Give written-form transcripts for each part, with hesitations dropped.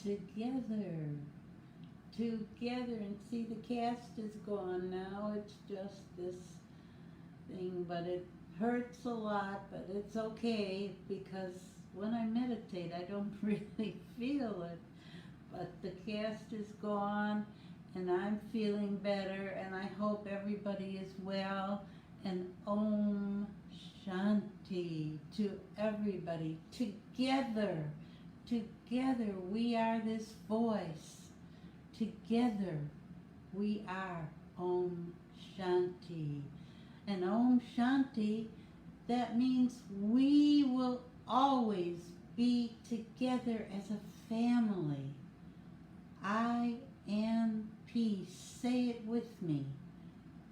together, together. And see, the cast is gone now. It's just this thing, but it hurts a lot, but it's okay because when I meditate, I don't really feel it. But the cast is gone and I'm feeling better, and I hope everybody is well. And Om Shanti to everybody. Together, together we are this voice. Together we are Om Shanti. And Om Shanti, that means we will always be together as a family. I am peace. Say it with me.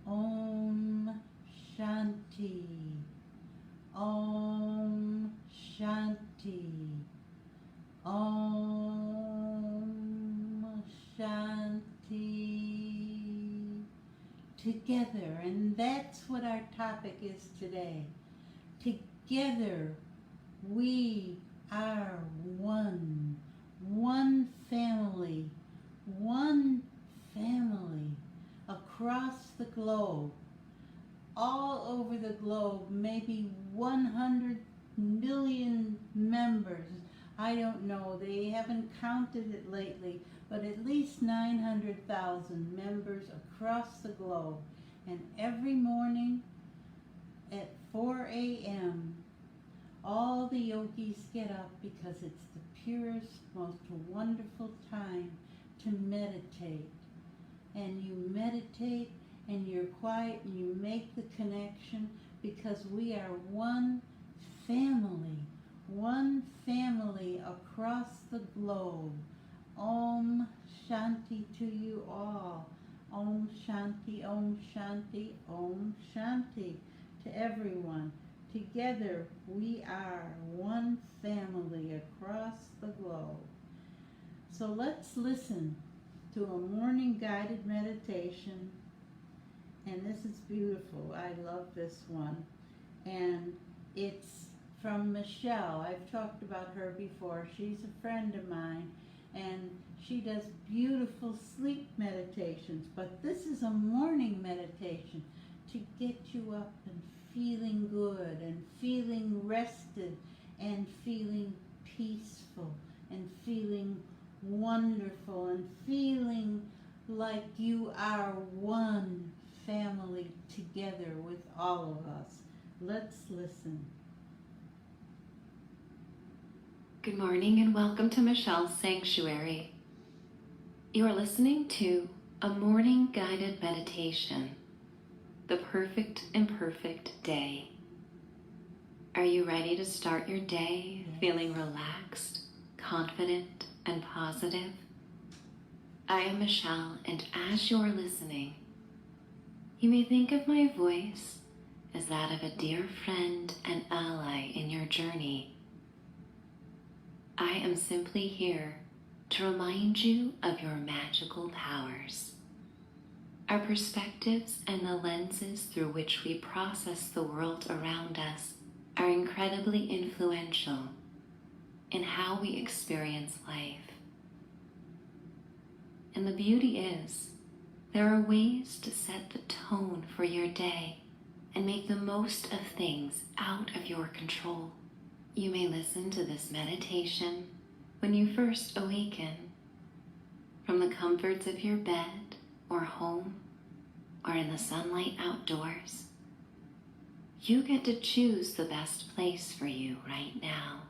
Om Shanti. Om Shanti. Om Shanti. Together, and that's what our topic is today. Together we are one. One family. One family across the globe, all over the globe, maybe 100 million members. I don't know, they haven't counted it lately, but at least 900,000 members across the globe. And every morning at 4 a.m., all the yogis get up because it's the purest, most wonderful time to meditate. And you meditate and you're quiet and you make the connection because we are one family across the globe. Om Shanti to you all. Om Shanti, Om Shanti, Om Shanti to everyone. Together we are one family across the globe. So let's listen to a morning guided meditation. And this is beautiful. I love this one. And it's from Michelle. I've talked about her before. She's a friend of mine. And she does beautiful sleep meditations. But this is a morning meditation to get you up and feeling good and feeling rested and feeling peaceful and feeling wonderful and feeling like you are one family together with all of us. Let's listen. Good morning and welcome to Michelle's Sanctuary. You are listening to a morning guided meditation, the perfect imperfect day. Are you ready to start your day feeling relaxed, confident, and positive? I am Michelle, and as you're listening, you may think of my voice as that of a dear friend and ally in your journey. I am simply here to remind you of your magical powers. Our perspectives and the lenses through which we process the world around us are incredibly influential in how we experience life. And the beauty is, there are ways to set the tone for your day and make the most of things out of your control. You may listen to this meditation when you first awaken, from the comforts of your bed or home, or in the sunlight outdoors. You get to choose the best place for you right now.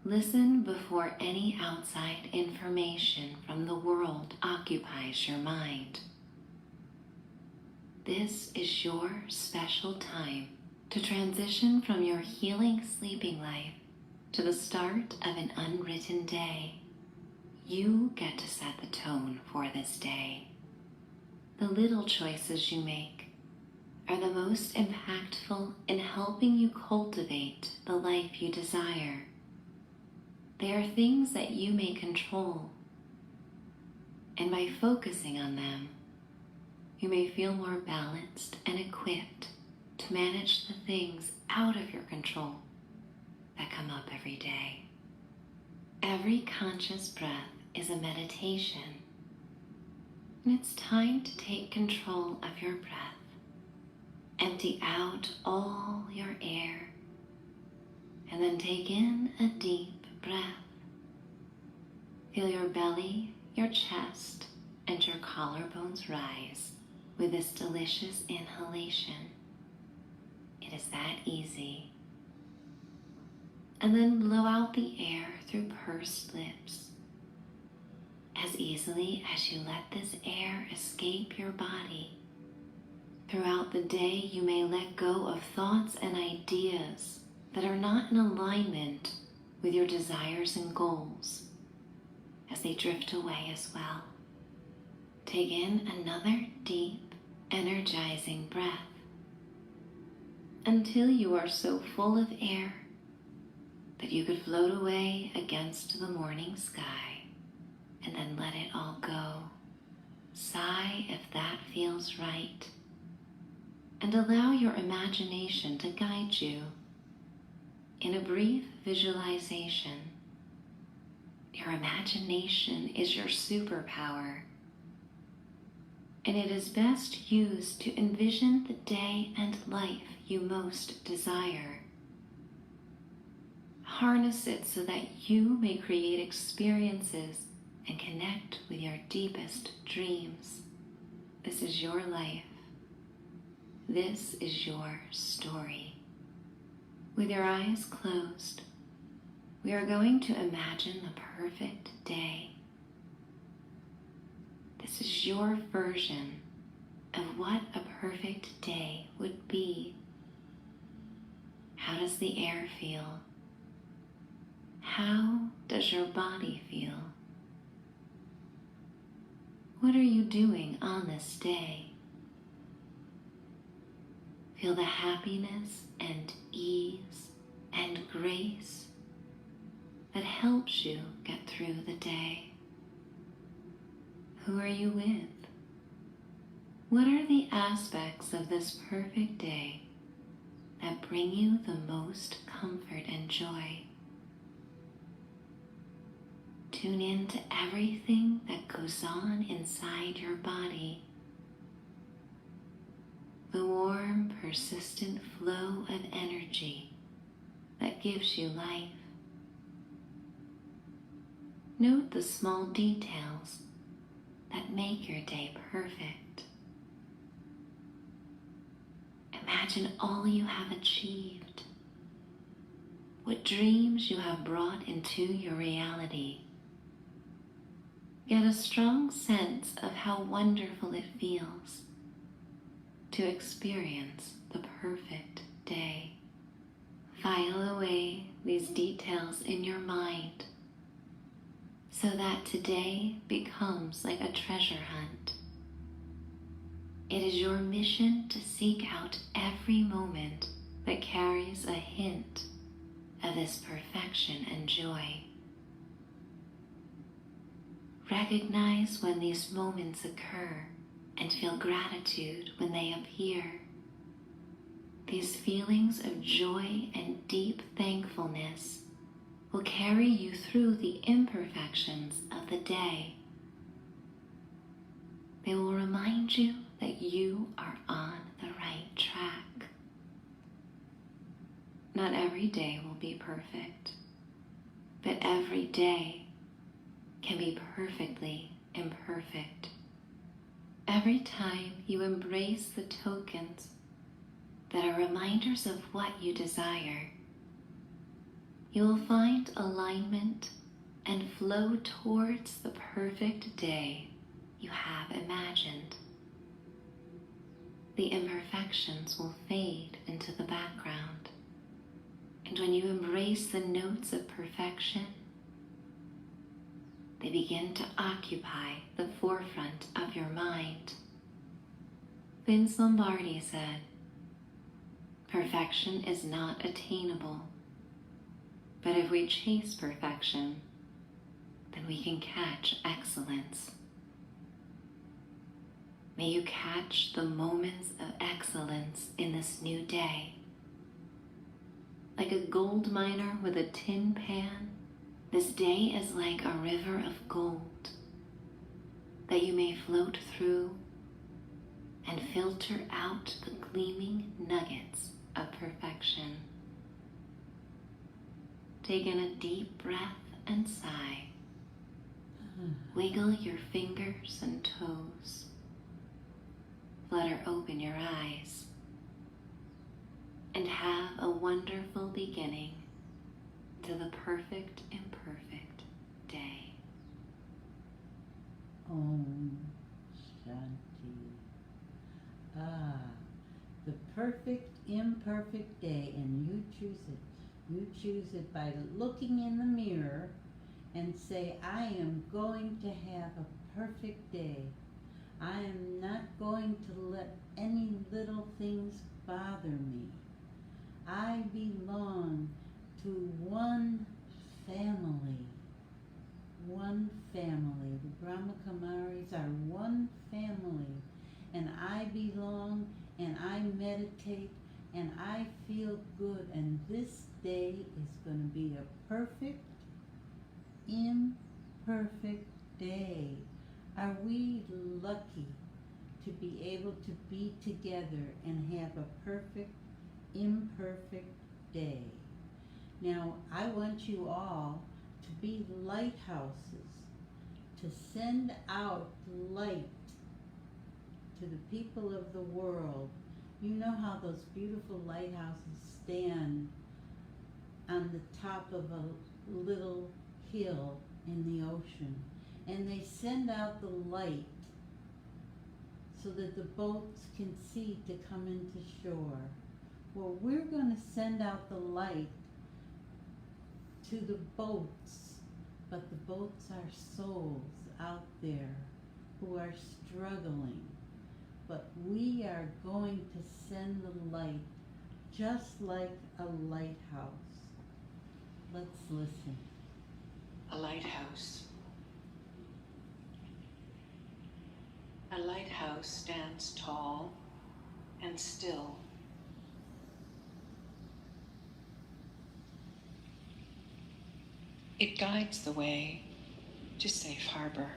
Listen before any outside information from the world occupies your mind. This is your special time to transition from your healing sleeping life to the start of an unwritten day. You get to set the tone for this day. The little choices you make are the most impactful in helping you cultivate the life you desire. They are things that you may control, and by focusing on them, you may feel more balanced and equipped to manage the things out of your control that come up every day. Every conscious breath is a meditation, and it's time to take control of your breath. Empty out all your air, and then take in a deep breath. Feel your belly, your chest, and your collarbones rise with this delicious inhalation. It is that easy. And then blow out the air through pursed lips. As easily as you let this air escape your body, throughout the day you may let go of thoughts and ideas that are not in alignment with your desires and goals as they drift away as well. Take in another deep, energizing breath until you are so full of air that you could float away against the morning sky, and then let it all go. Sigh if that feels right, and allow your imagination to guide you in a brief visualization. Your imagination is your superpower, and it is best used to envision the day and life you most desire. Harness it so that you may create experiences and connect with your deepest dreams. This is your life. This is your story. With your eyes closed, we are going to imagine the perfect day. This is your version of what a perfect day would be. How does the air feel? How does your body feel? What are you doing on this day? Feel the happiness and ease and grace that helps you get through the day. Who are you with? What are the aspects of this perfect day that bring you the most comfort and joy? Tune in to everything that goes on inside your body. The warm, persistent flow of energy that gives you life. Note the small details that make your day perfect. Imagine all you have achieved, what dreams you have brought into your reality. Get a strong sense of how wonderful it feels to experience the perfect day. File away these details in your mind so that today becomes like a treasure hunt. It is your mission to seek out every moment that carries a hint of this perfection and joy. Recognize when these moments occur and feel gratitude when they appear. These feelings of joy and deep thankfulness will carry you through the imperfections of the day. They will remind you that you are on the right track. Not every day will be perfect, but every day can be perfectly imperfect. Every time you embrace the tokens that are reminders of what you desire, you will find alignment and flow towards the perfect day you have imagined. The imperfections will fade into the background, and when you embrace the notes of perfection, they begin to occupy the forefront of your mind. Vince Lombardi said, "Perfection is not attainable, but if we chase perfection, then we can catch excellence." May you catch the moments of excellence in this new day. Like a gold miner with a tin pan, This day is like a river of gold that you may float through and filter out the gleaming nuggets of perfection. Take in a deep breath and sigh. Wiggle your fingers and toes. Flutter open your eyes. And have a wonderful beginning to the perfect imperfect day. Om Shanti. The perfect imperfect day, and you choose it. You choose it by looking in the mirror and say, I am going to have a perfect day. I am not going to let any little things bother me. I belong to one family. One family. The Brahma Kumaris are one family. And I belong, and I meditate, and I feel good. And this day is going to be a perfect, imperfect day. Are we lucky to be able to be together and have a perfect, imperfect day? Now, I want you all to be lighthouses, to send out light to the people of the world. You know how those beautiful lighthouses stand on the top of a little hill in the ocean, and they send out the light so that the boats can see to come into shore. Well, we're going to send out the light to the boats, but the boats are souls out there who are struggling. But we are going to send the light just like a lighthouse. Let's listen. A lighthouse. A lighthouse stands tall and still. It guides the way to safe harbor.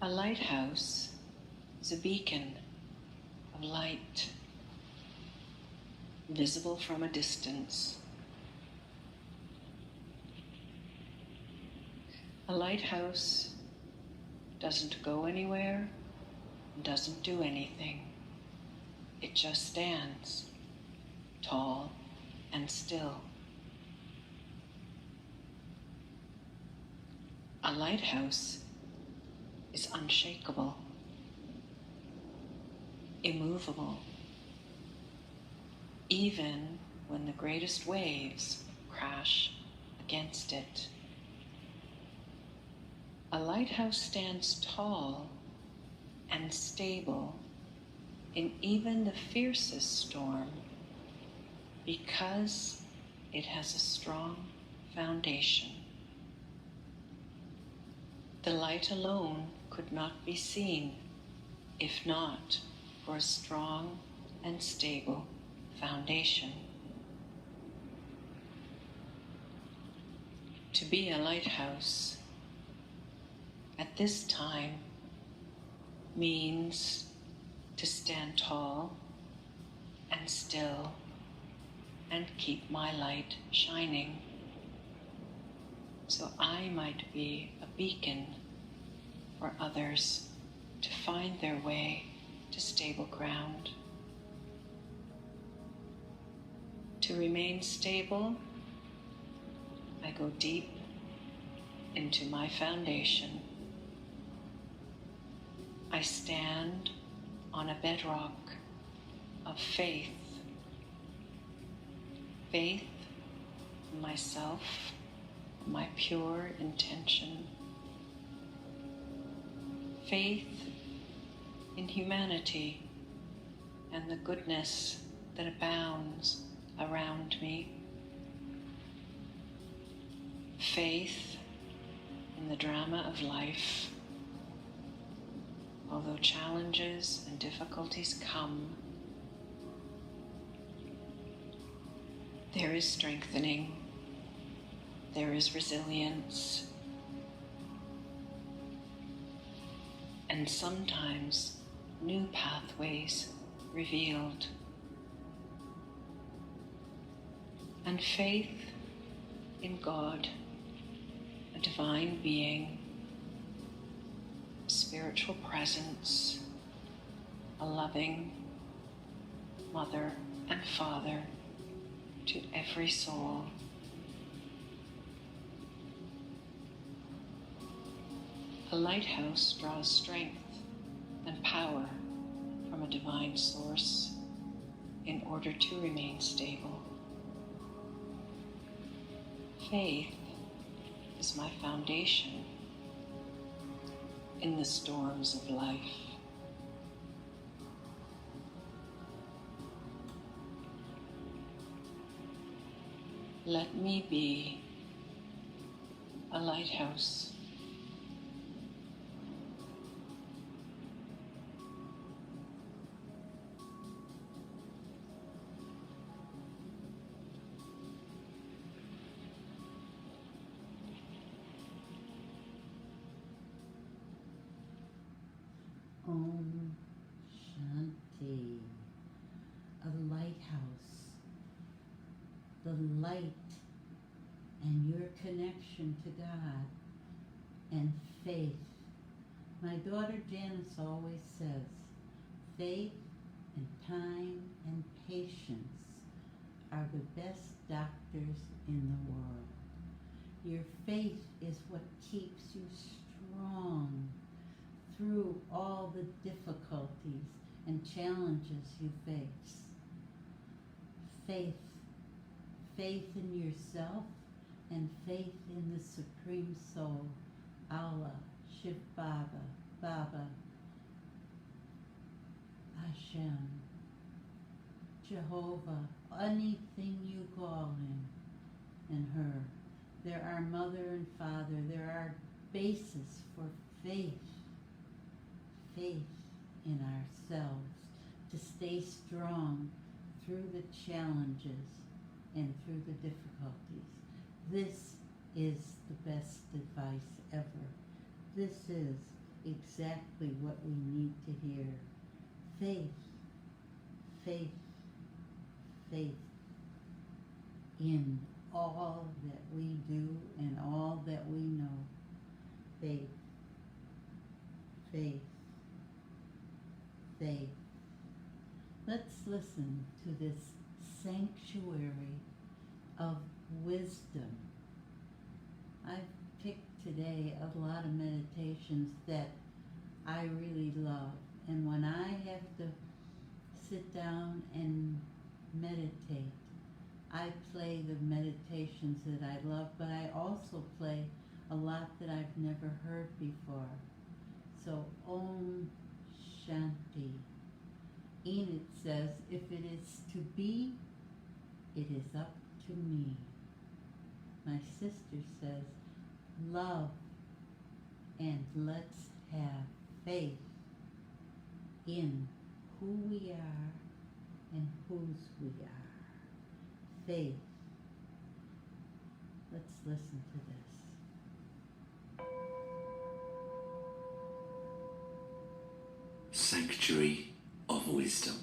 A lighthouse is a beacon of light, visible from a distance. A lighthouse doesn't go anywhere, doesn't do anything. It just stands, tall and still. A lighthouse is unshakable, immovable, even when the greatest waves crash against it. A lighthouse stands tall and stable in even the fiercest storm because it has a strong foundation. The light alone could not be seen if not for a strong and stable foundation. To be a lighthouse at this time means to stand tall and still and keep my light shining, so I might be a beacon for others to find their way to stable ground. To remain stable, I go deep into my foundation. I stand on a bedrock of faith. Faith in myself, my pure intention. Faith in humanity and the goodness that abounds around me. Faith in the drama of life. Although challenges and difficulties come, there is strengthening, there is resilience, and sometimes new pathways revealed. And faith in God, a divine being, spiritual presence, a loving mother and father to every soul. A lighthouse draws strength and power from a divine source in order to remain stable. Faith is my foundation in the storms of life. Let me be a lighthouse. Om Shanti. A lighthouse. The light and your connection to God and faith. My daughter Janice always says, faith and time and patience are the best doctors in the world. Your faith is what keeps you strong through all the difficulties and challenges you face. Faith in yourself and faith in the Supreme Soul, Allah, Shiv Baba, Baba, Hashem, Jehovah, anything you call him and her. They're our mother and father. They're our basis for faith. Faith in ourselves to stay strong through the challenges and through the difficulties. This is the best advice ever. This is exactly what we need to hear. Faith, faith, faith in all that we do and all that we know. Faith, faith, faith. Let's listen to this sanctuary of wisdom. I've picked today a lot of meditations that I really love. And when I have to sit down and meditate, I play the meditations that I love, but I also play a lot that I've never heard before. So Om Shanti. Enid says, if it is to be, it is up to me. My sister says, love and let's have faith in who we are and whose we are. Faith. Let's listen to this. Sanctuary of wisdom.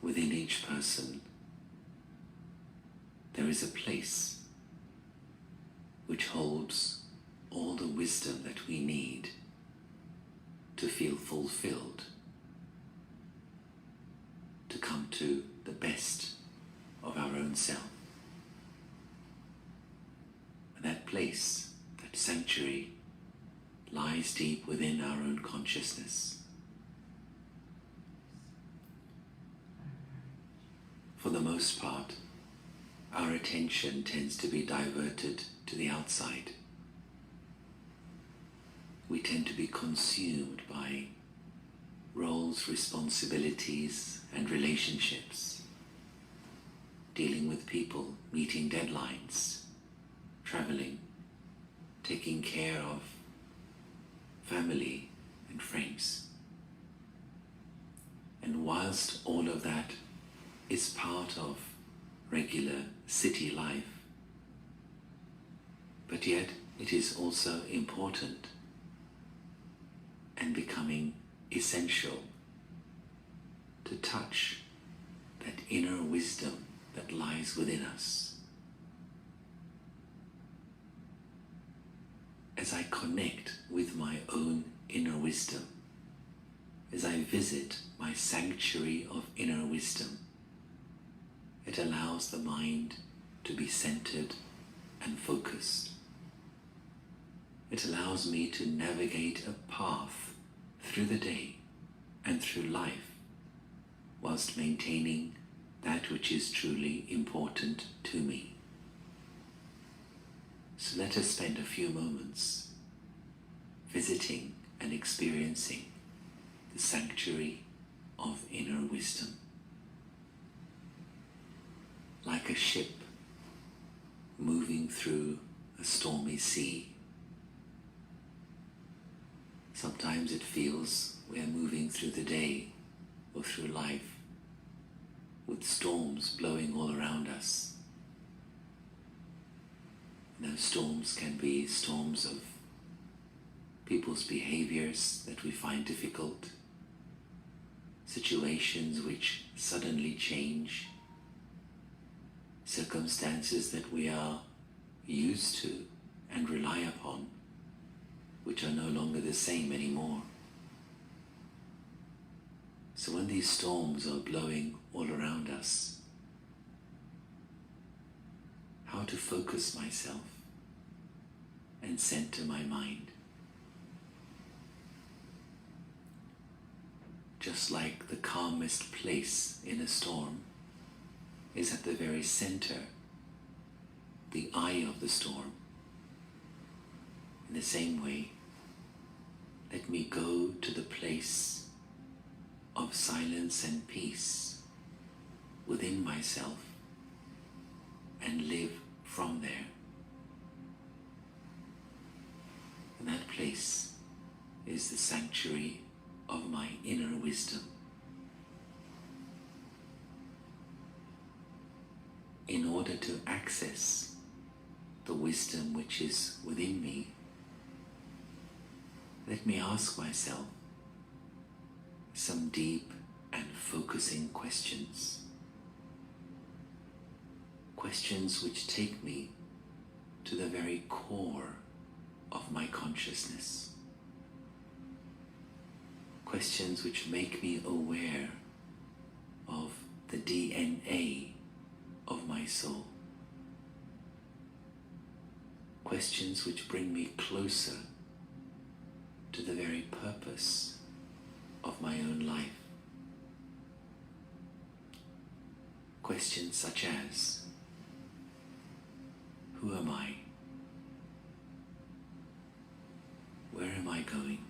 Within each person, there is a place which holds all the wisdom that we need to feel fulfilled, to come to the best of our own self. And that place, that sanctuary, lies deep within our own consciousness. For the most part, our attention tends to be diverted to the outside. We tend to be consumed by roles, responsibilities, and relationships, dealing with people, meeting deadlines, traveling, taking care of family and friends. And whilst all of that is part of regular city life, but yet it is also important and becoming essential to touch that inner wisdom that lies within us. As I connect with my own inner wisdom, as I visit my sanctuary of inner wisdom, it allows the mind to be centered and focused. It allows me to navigate a path through the day and through life whilst maintaining that which is truly important to me. So let us spend a few moments visiting and experiencing the sanctuary of inner wisdom. Like a ship moving through a stormy sea, sometimes it feels we are moving through the day or through life with storms blowing all around us. And those storms can be storms of people's behaviors that we find difficult, situations which suddenly change, circumstances that we are used to and rely upon, which are no longer the same anymore. So when these storms are blowing all around us, how to focus myself and center my mind. Just like the calmest place in a storm is at the very center, the eye of the storm. In the same way, let me go to the place of silence and peace within myself and live from there. And that place is the sanctuary of my inner wisdom. In order to access the wisdom which is within me, let me ask myself some deep and focusing questions. Questions which take me to the very core of my consciousness. Questions which make me aware of the DNA of my soul. Questions which bring me closer to the very purpose of my own life. Questions such as, who am I? Where am I going?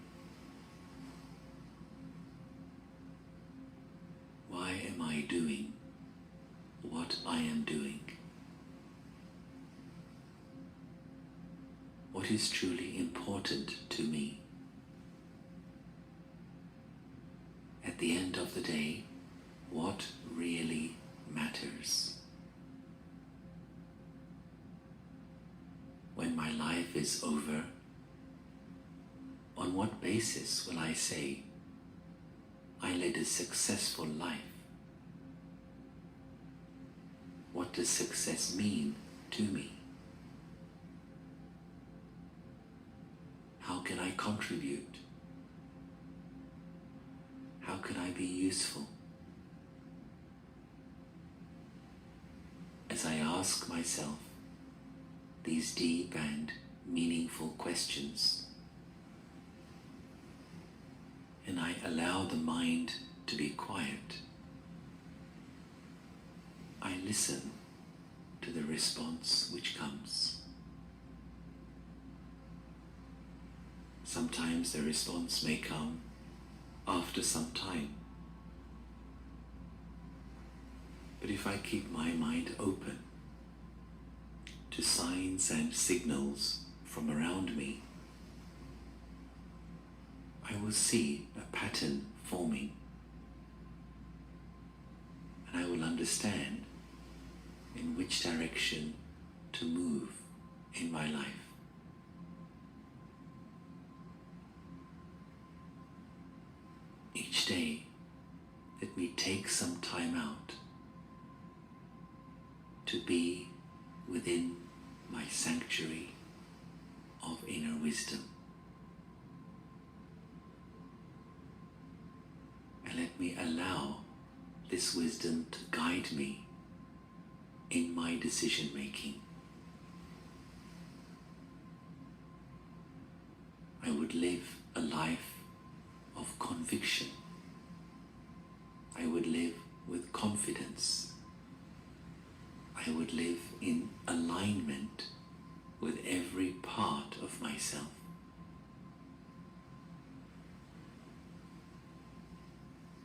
Why am I doing what I am doing? What is truly important to me? At the end of the day, what really matters? When my life is over, on what basis will I say, I led a successful life? What does success mean to me? How can I contribute? How can I be useful? As I ask myself these deep and meaningful questions, and I allow the mind to be quiet, I listen to the response which comes. Sometimes the response may come after some time. But if I keep my mind open to signs and signals from around me, I will see a pattern forming. and I will understand in which direction to move in my life. Each day, let me take some time out to be within my sanctuary of inner wisdom. And let me allow this wisdom to guide me in my decision making. I would live a life of conviction. I would live with confidence. I would live in alignment with every part of myself.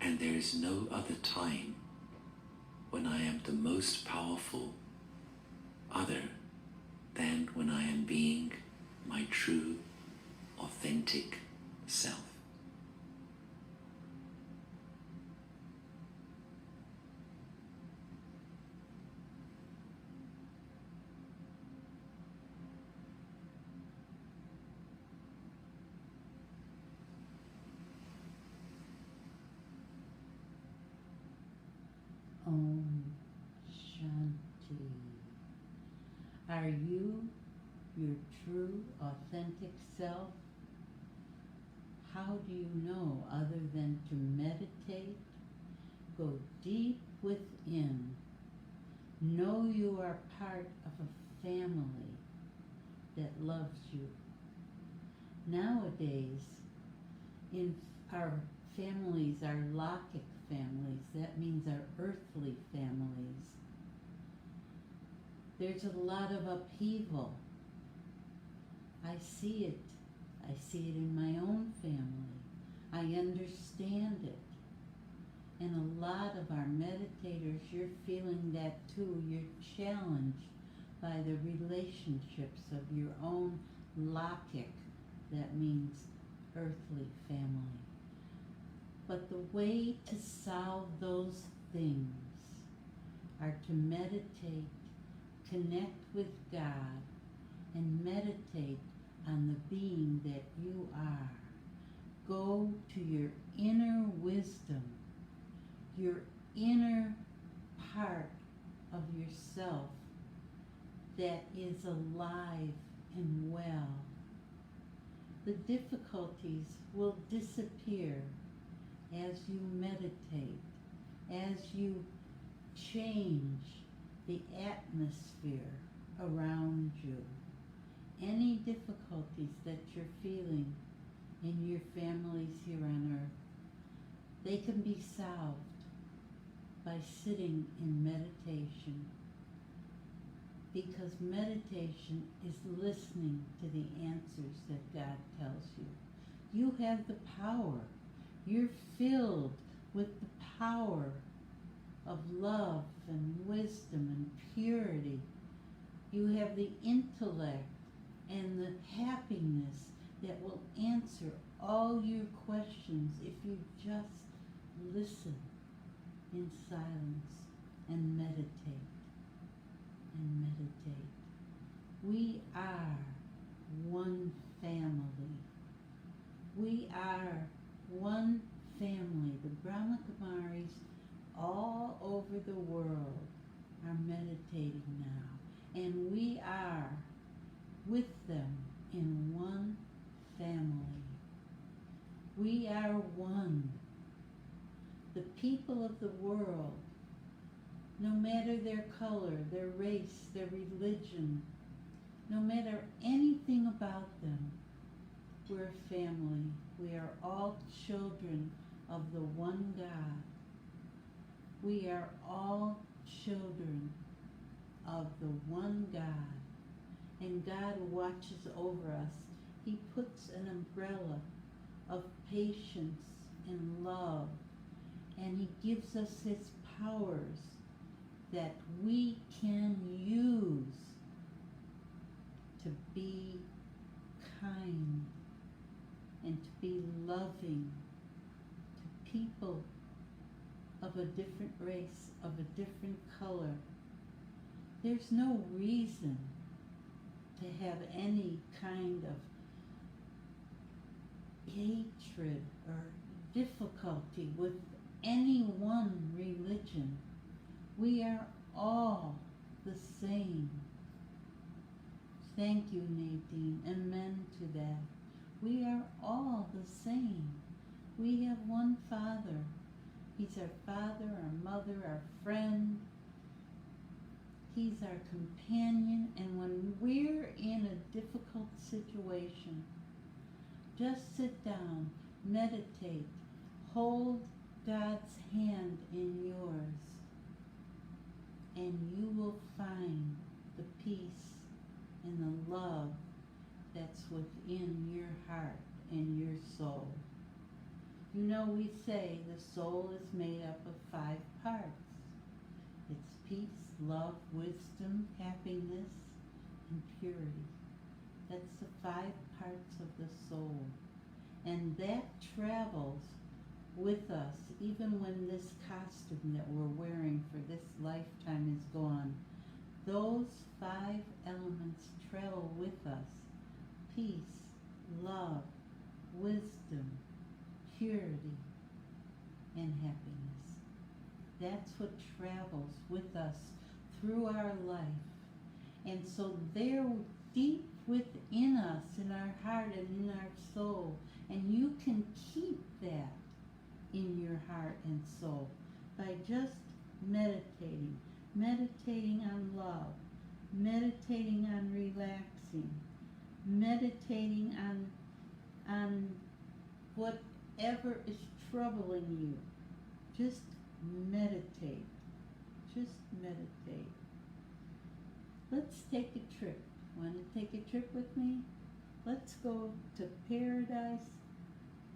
And there is no other time when I am the most powerful other than when I am being my true, authentic self. Om Shanti. Are you your true, authentic self? How do you know other than to meditate? Go deep within. Know you are part of a family that loves you. Nowadays, in our families are Lokic families. That means our earthly families. There's a lot of upheaval. I see it. I see it in my own family. I understand it. And a lot of our meditators, you're feeling that too. You're challenged by the relationships of your own Lokic. That means earthly family. But the way to solve those things are to meditate, connect with God, and meditate on the being that you are. Go to your inner wisdom, your inner part of yourself that is alive and well. The difficulties will disappear as you meditate, as you change the atmosphere around you. Any difficulties that you're feeling in your families here on earth, they can be solved by sitting in meditation. Because meditation is listening to the answers that God tells you. You have the power. You're filled with the power of love and wisdom and purity. You have the intellect and the happiness that will answer all your questions if you just listen in silence and meditate and meditate. We are one family. We are one family. The Brahma Kumaris all over the world are meditating now, and we are with them in one family. We are one. The people of the world, no matter their color, their race, their religion, no matter anything about them, we're a family. We are all children of the one God. We are all children of the one God. And God watches over us. He puts an umbrella of patience and love, and He gives us His powers that we can use to be kind and to be loving to people of a a different race, of a different color. There's no reason to have any kind of hatred or difficulty with any one religion. We are all the same. Thank you, Nadine. Amen to that. We are all the same. We have one Father. He's our Father, our Mother, our friend. He's our companion. And when we're in a difficult situation, just sit down, meditate, hold God's hand in yours, and you will find the peace and the love that's within your heart and your soul. You know, we say the soul is made up of 5 parts. It's peace, love, wisdom, happiness, and purity. That's the 5 parts of the soul. And that travels with us even when this costume that we're wearing for this lifetime is gone. Those 5 elements travel with us. Peace, love, wisdom, purity, and happiness. That's what travels with us through our life. And so they're deep within us, in our heart and in our soul. And you can keep that in your heart and soul by just meditating. Meditating on love. Meditating on relaxing. Meditating on whatever is troubling you. Just meditate. Just meditate. Let's take a trip. Want to take a trip with me? Let's go to Paradise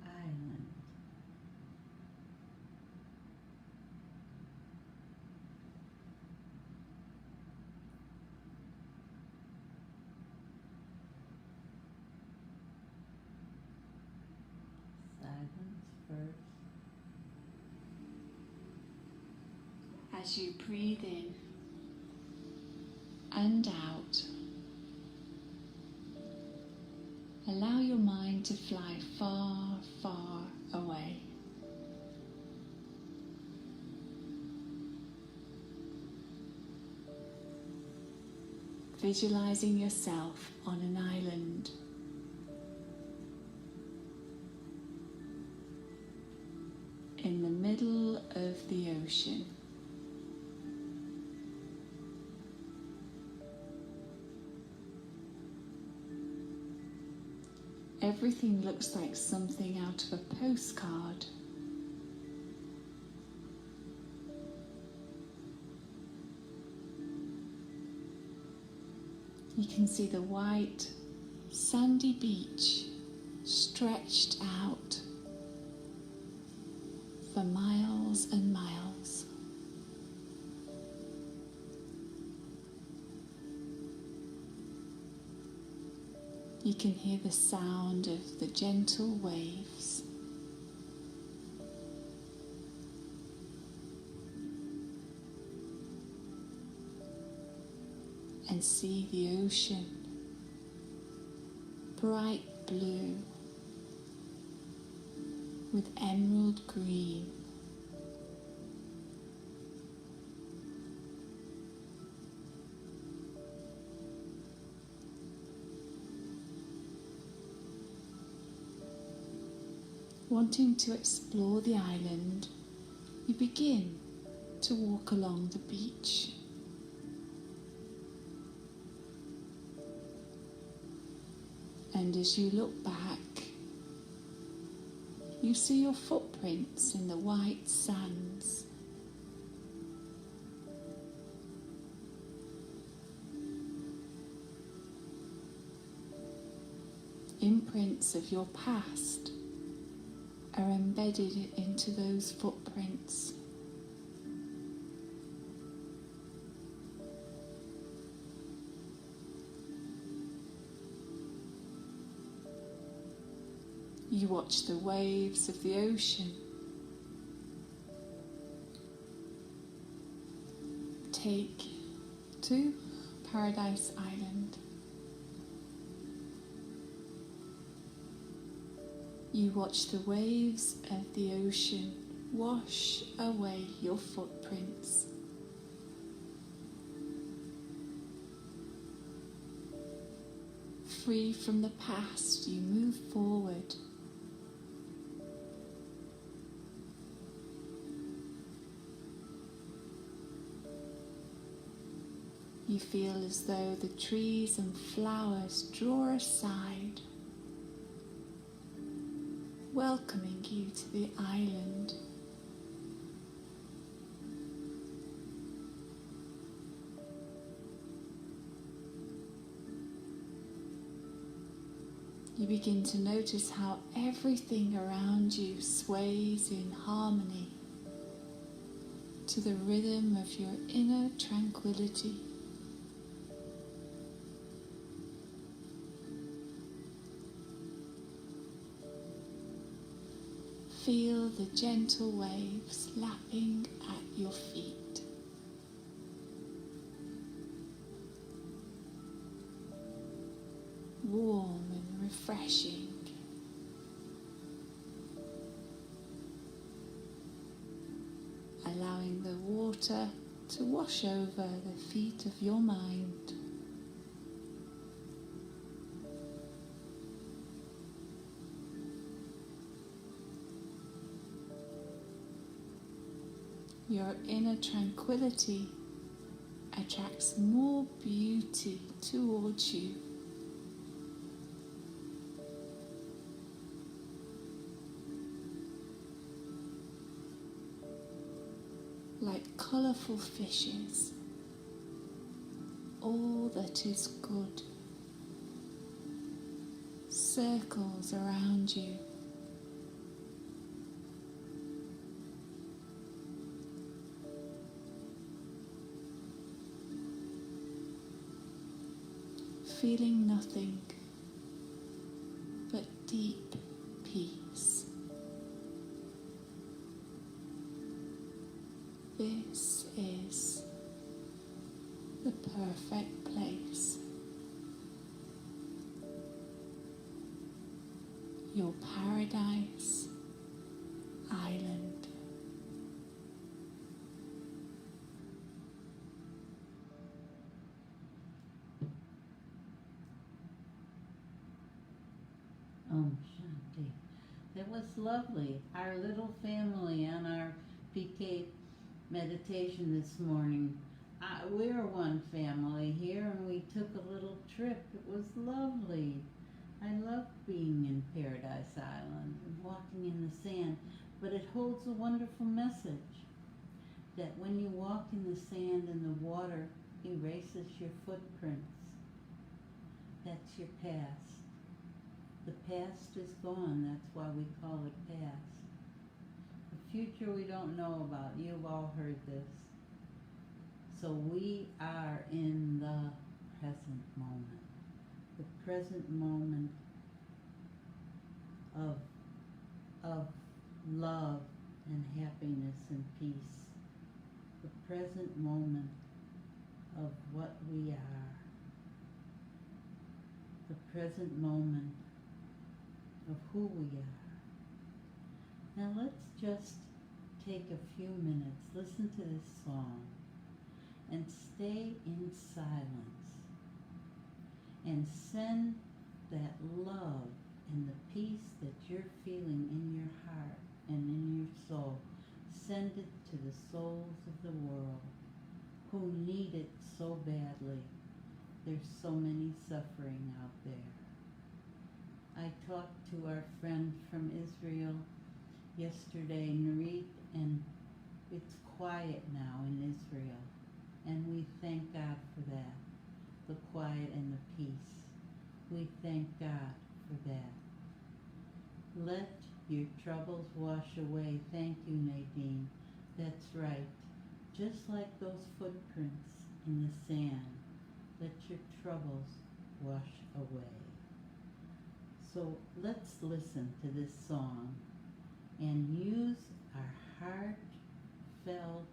Island. Silence first. As you breathe in and out, allow your mind to fly far, far away. Visualizing yourself on an island. In the middle of the ocean. Everything looks like something out of a postcard. You can see the white, sandy beach stretched out for miles and miles. You can hear the sound of the gentle waves. And see the ocean, bright blue with emerald green. Wanting to explore the island, you begin to walk along the beach. And as you look back, you see your footprints in the white sands. Imprints of your past are embedded into those footprints. You watch the waves of the ocean take to Paradise Island. You watch the waves of the ocean wash away your footprints. Free from the past, you move forward. You feel as though the trees and flowers draw aside, welcoming you to the island. You begin to notice how everything around you sways in harmony to the rhythm of your inner tranquility. Feel the gentle waves lapping at your feet. Warm and refreshing. Allowing the water to wash over the feet of your mind. Your inner tranquility attracts more beauty towards you. Like colourful fishes, all that is good circles around you. Feeling nothing but deep peace. This is the perfect place. Your Paradise Island. Shanti. That was lovely. Our little family on our PK meditation this morning. We're one family here and we took a little trip. It was lovely. I love being in Paradise Island and walking in the sand, but it holds a wonderful message that when you walk in the sand and the water erases your footprints, that's your past. The past is gone, that's why we call it past. The future we don't know about, you've all heard this. So we are in the present moment. The present moment of love and happiness and peace. The present moment of what we are. The present moment of who we are. Now let's just take a few minutes, listen to this song, and stay in silence and send that love and the peace that you're feeling in your heart and in your soul, send it to the souls of the world who need it so badly. There's so many suffering out there. I talked to our friend from Israel yesterday, Nurit, and it's quiet now in Israel. And we thank God for that, the quiet and the peace. We thank God for that. Let your troubles wash away. Thank you, Nadine. That's right. Just like those footprints in the sand, let your troubles wash away. So let's listen to this song and use our heartfelt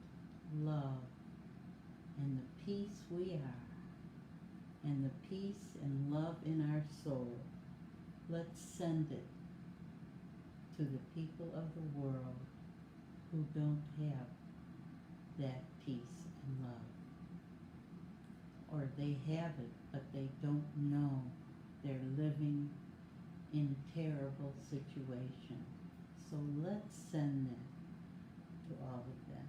love and the peace we are, and the peace and love in our soul. Let's send it to the people of the world who don't have that peace and love. Or they have it, but they don't know they're living in a terrible situation. So let's send that to all of them.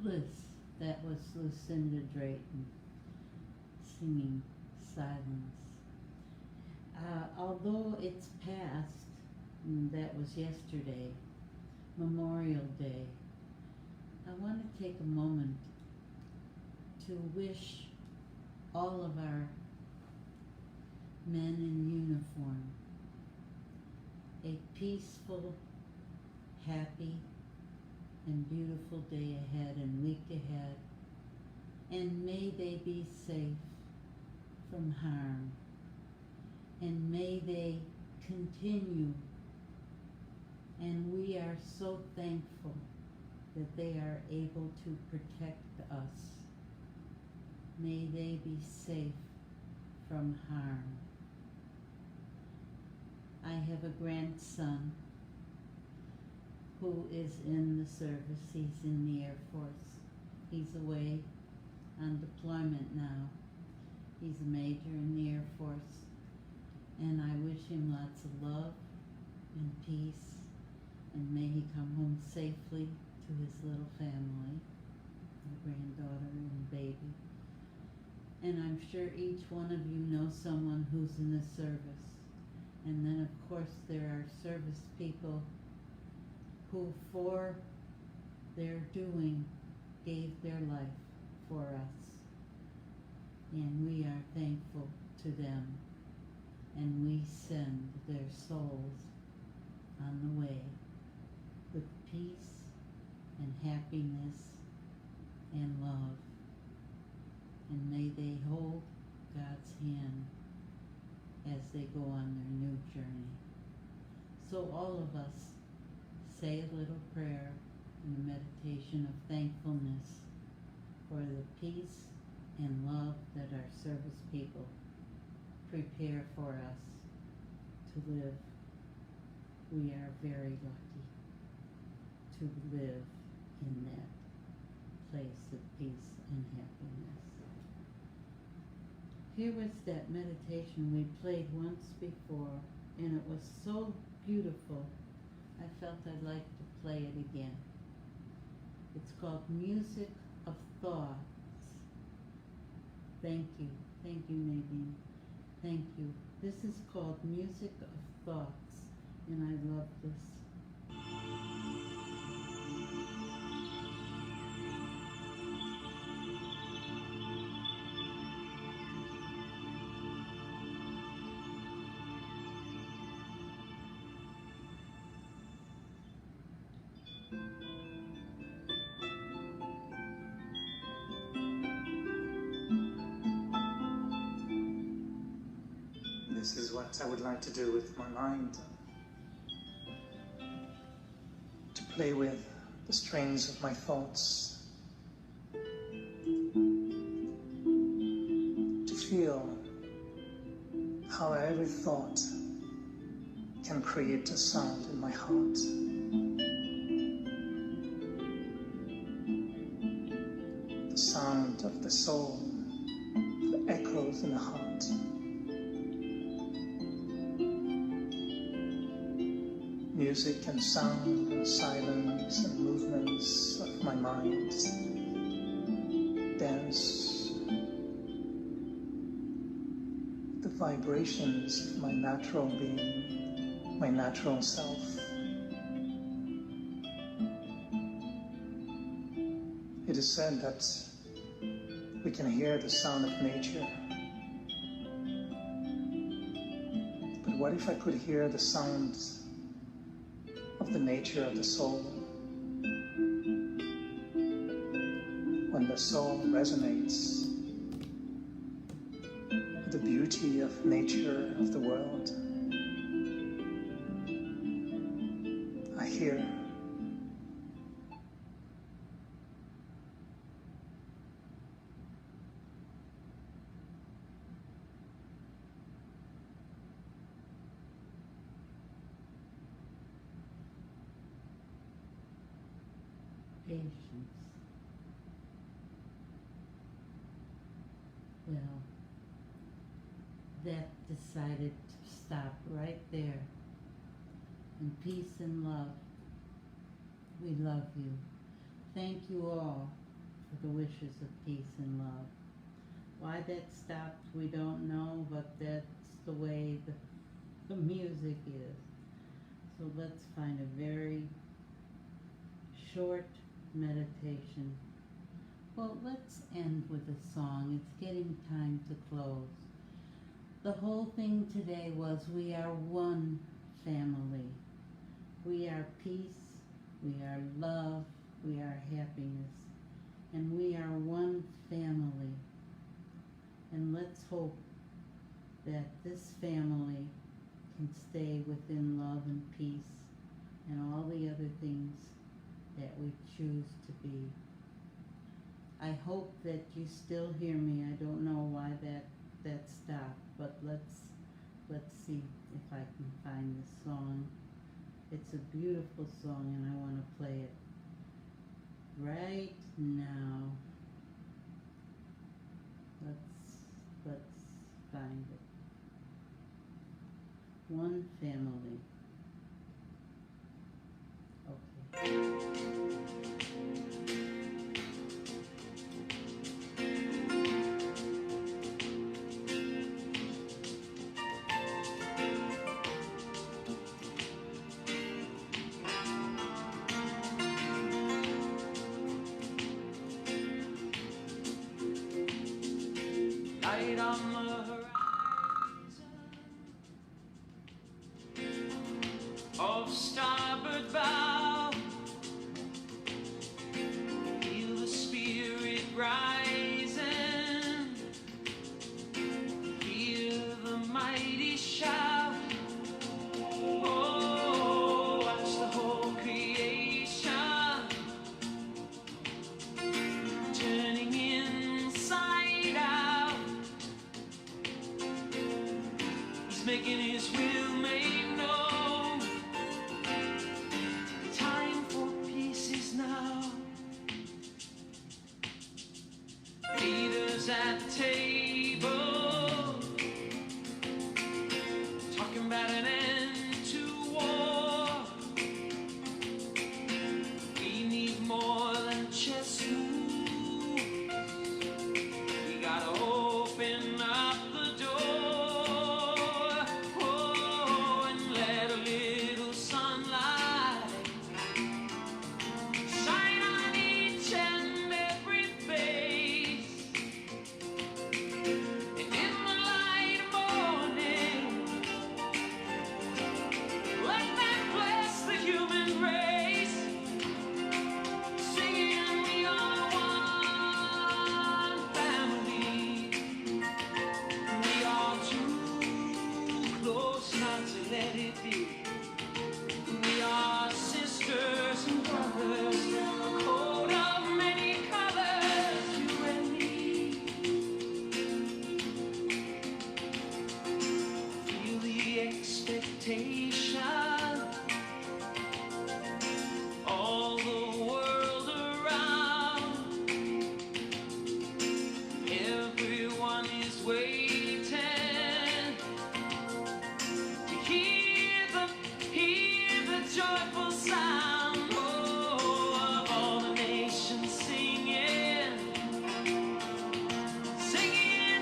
bliss. That was Lucinda Drayton singing Silence. Although it's past, and that was yesterday, Memorial Day, I want to take a moment to wish all of our men in uniform a peaceful, happy, and beautiful day ahead and week ahead, and may they be safe from harm, and may they continue, and we are so thankful that they are able to protect us. May they be safe from harm. I have a grandson who is in the service. He's in the Air Force. He's away on deployment now. He's a major in the Air Force. And I wish him lots of love and peace, and may he come home safely to his little family, a granddaughter and baby. And I'm sure each one of you knows someone who's in the service. And then of course there are service people who for their doing gave their life for us. And we are thankful to them. And we send their souls on the way with peace and happiness and love. And may they hold God's hand as they go on their new journey. So all of us say a little prayer and a meditation of thankfulness for the peace and love that our service people prepare for us to live. We are very lucky to live in that place of peace and happiness. Here was that meditation we played once before, and it was so beautiful. I felt I'd like to play it again. It's called Music of Thoughts. Thank you. Thank you, Nadine. Thank you. This is called Music of Thoughts, and I love this. This is what I would like to do with my mind. To play with the strings of my thoughts. To feel how every thought can create a sound in my heart. The sound of the soul that echoes in the heart. Music and sound and silence and movements of my mind dance the vibrations of my natural being, my natural self. It is said that we can hear the sound of nature. But what if I could hear the sounds of the nature of the soul? When the soul resonates with the beauty of nature, of the world, I hear Patience. Well, that decided to stop right there. In peace and love, we love you. Thank you all for the wishes of peace and love. Why that stopped, we don't know, but that's the way the music is. So let's find a very short meditation. Well, let's end with a song. It's getting time to close. The whole thing today was we are one family. We are peace, we are love, we are happiness, and we are one family. And let's hope that this family can stay within love and peace and all the other things that we choose to be. I hope that you still hear me. I don't know why that stopped, but let's see if I can find this song. It's a beautiful song and I want to play it right now. Let's find it. One family. Okay. Light on the horizon of starboard bow, feel the spirit rising, hear the mighty shout. Oh, watch the whole creation turning inside out. He's making his will made known. Time for peace is now. Leaders at the table talking about an end to war. We need more than chess moves. We gotta open up the door, oh, and let a little sunlight shine on each and every face. And in the light morning, let that bless the human race, singing we are one family. We are too close not to let it be. We are sisters and brothers, a coat of many colors, you and me. Feel the expectation, all the world around. Everyone is waiting to hear the joyful sound, oh, of all the nations singing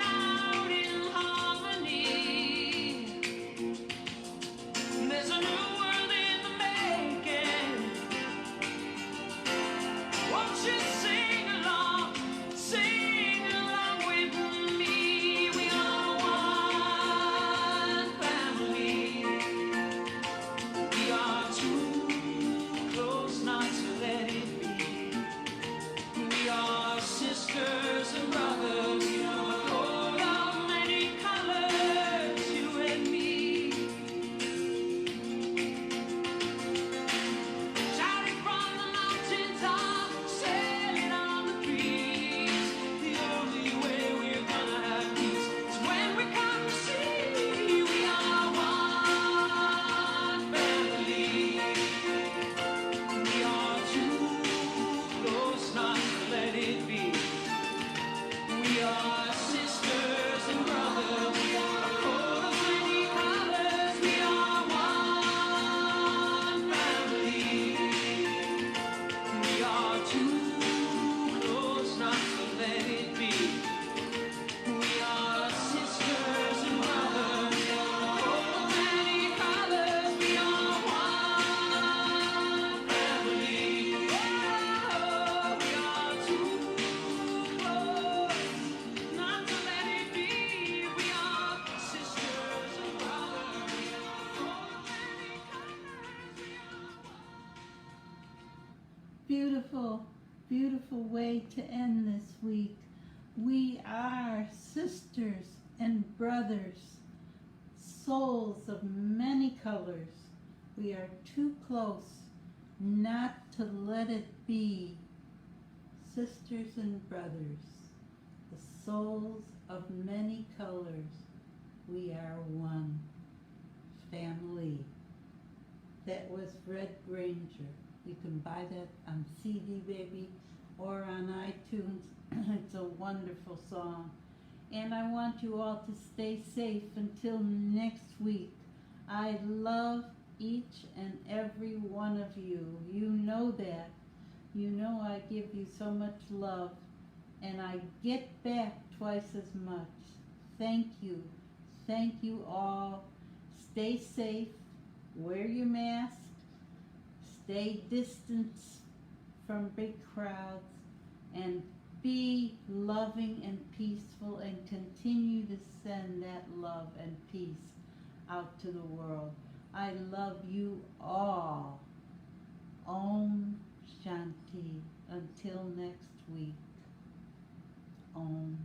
out in harmony. There's a new world in the making. Won't you sing along with me? We are one family. We are too close not to let it be. We are sisters and brothers, a coat of many colors, you and me. Shouting from the mountaintop, sailing on the breeze. The only way we're gonna have peace is when we come to see we are one family. We are too close not to let it be. We are sisters and brothers, a coat of many colors. We are one family. We are too close not beautiful, beautiful way to end this week. We are sisters and brothers, souls of many colors. We are too close not to let it be. Sisters and brothers, the souls of many colors, we are one family. That was Red Granger. You can buy that on CD Baby or on iTunes. It's a wonderful song. And I want you all to stay safe until next week. I love each and every one of you. You know that. You know I give you so much love, and I get back twice as much. Thank you. Thank you all. Stay safe. Wear your mask. Stay distant from big crowds. And be loving and peaceful, and continue to send that love and peace out to the world. I love you all. Om Shanti. Until next week. Om